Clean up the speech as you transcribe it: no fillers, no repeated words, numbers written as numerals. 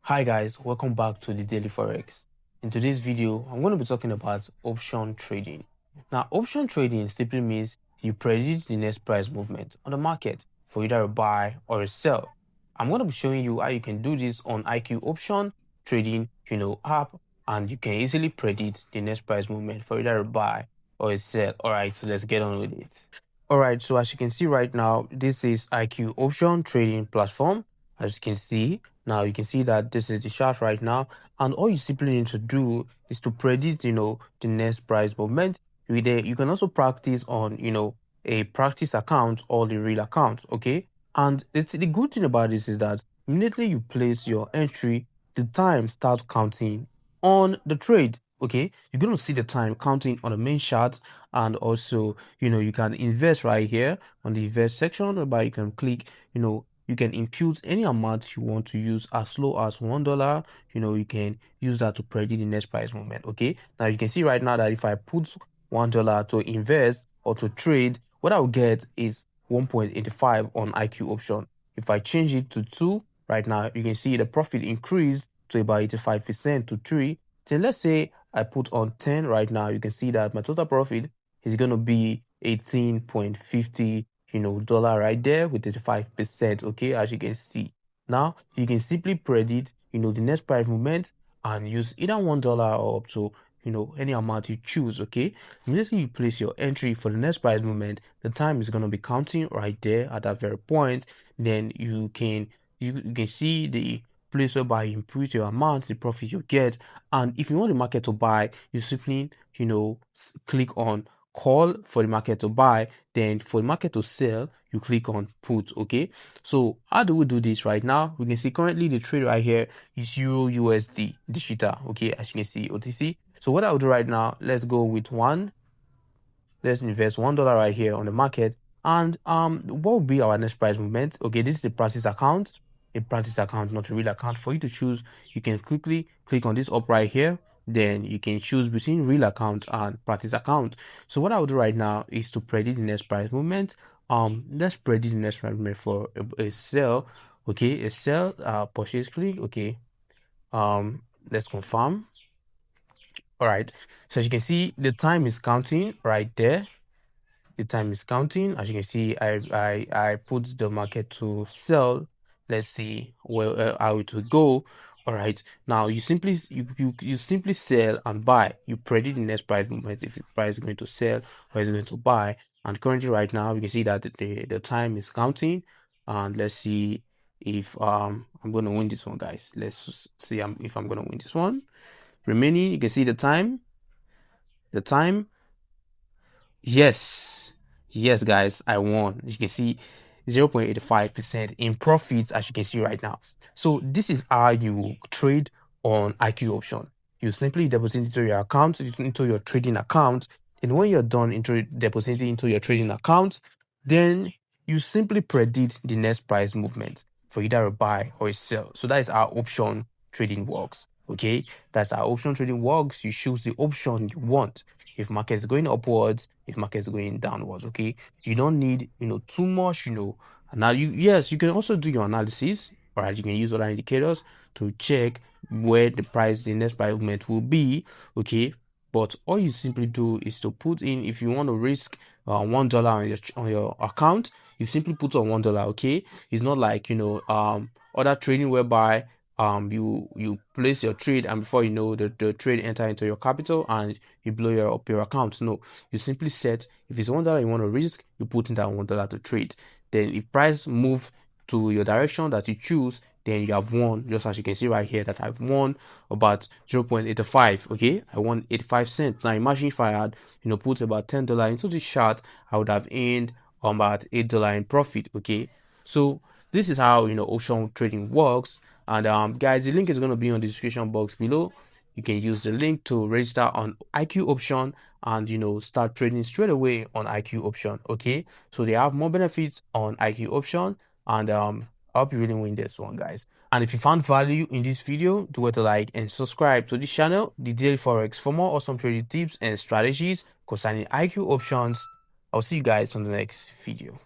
Hi guys, welcome back to the Daily Forex. In today's video, I'm going to be talking about option trading. Now, option trading simply means you predict the next price movement on the market for either a buy or a sell. I'm going to be showing you how you can do this on IQ option trading, app, and you can easily predict the next price movement for either a buy or a sell. All right, so let's get on with it. All right, so as you can see right now, this is IQ option trading platform. As you can see, now you can see that this is the chart right now, and all you simply need to do is to predict, the next price movement. You can also practice on, a practice account or the real account, okay? And the good thing about this is that immediately you place your entry, the time starts counting on the trade, okay? You're going to see the time counting on the main chart, and also, you can invest right here on the invest section, whereby you can click, you can impute any amount you want to use as low as $1. You can use that to predict the next price movement. Okay. Now you can see right now that if I put $1 to invest or to trade, what I will get is 1.85 on IQ option. If I change it to 2 right now, you can see the profit increased to about 85% to 3. Then let's say I put on 10 right now, you can see that my total profit is going to be 18.50 dollar right there with 35%. Okay, as you can see. Now you can simply predict, the next price movement and use either $1 or up to any amount you choose. Okay, immediately you place your entry for the next price movement, the time is going to be counting right there at that very point. Then you can see the place whereby you input your amount, the profit you get, and if you want the market to buy, you simply click on call for the market to buy. Then for the market to sell, you click on put. Okay, so how do we do this right now? We can see currently the trade right here is Euro USD digital. Okay, as you can see, OTC. So what I'll do right now, let's go with let's invest $1 right here on the market. And what will be our next price movement? Okay, this is the practice account, not a real account. For you to choose, you can quickly click on this up right here. Then you can choose between real account and practice account. So what I will do right now is to predict the next price movement. Let's predict the next price movement for a sell. Okay, a sell, purchase click. Okay, let's confirm. All right, so as you can see, the time is counting right there. The time is counting. As you can see, I put the market to sell. Let's see how it will go. All right, now you simply sell and buy. You predict the next price movement, if the price is going to sell or is going to buy. And currently right now you can see that the time is counting. And let's see if I'm going to win this one, guys. Let's see if I'm going to win this one. Remaining, you can see the time. Yes, guys, I won. You can see 0.85% in profits, as you can see right now. So this is how you trade on IQ option. You simply deposit into your account, into your trading account. And when you're done depositing into your trading account, then you simply predict the next price movement for either a buy or a sell. So that is how option trading works. Okay, that's how option trading works. You choose the option you want. If market is going upwards, if market is going downwards. Okay, you don't need too much. Now you can also do your analysis. All right, you can use other indicators to check where the next price movement will be. Okay, but all you simply do is to put in, if you want to risk $1 on your account, you simply put on $1. Okay, it's not like other trading whereby you place your trade, and before you know, the trade enter into your capital and you blow up your account. No, you simply set, if it's $1 you want to risk, you put in that $1 to trade. Then if price move to your direction that you choose, then you have won. Just as you can see right here that I've won about 0.85. okay, I won 85 cents. Now imagine if I had put about $10 into this chart, I would have earned about $8 in profit. Okay, so this is how option trading works. And guys, the link is going to be on the description box below. You can use the link to register on IQ option and start trading straight away on IQ option. Okay, so they have more benefits on IQ option, and I hope you really win this one, guys. And if you found value in this video, do it to like and subscribe to this channel, the Daily Forex, for more awesome trading tips and strategies concerning IQ options. I'll see you guys on the next video.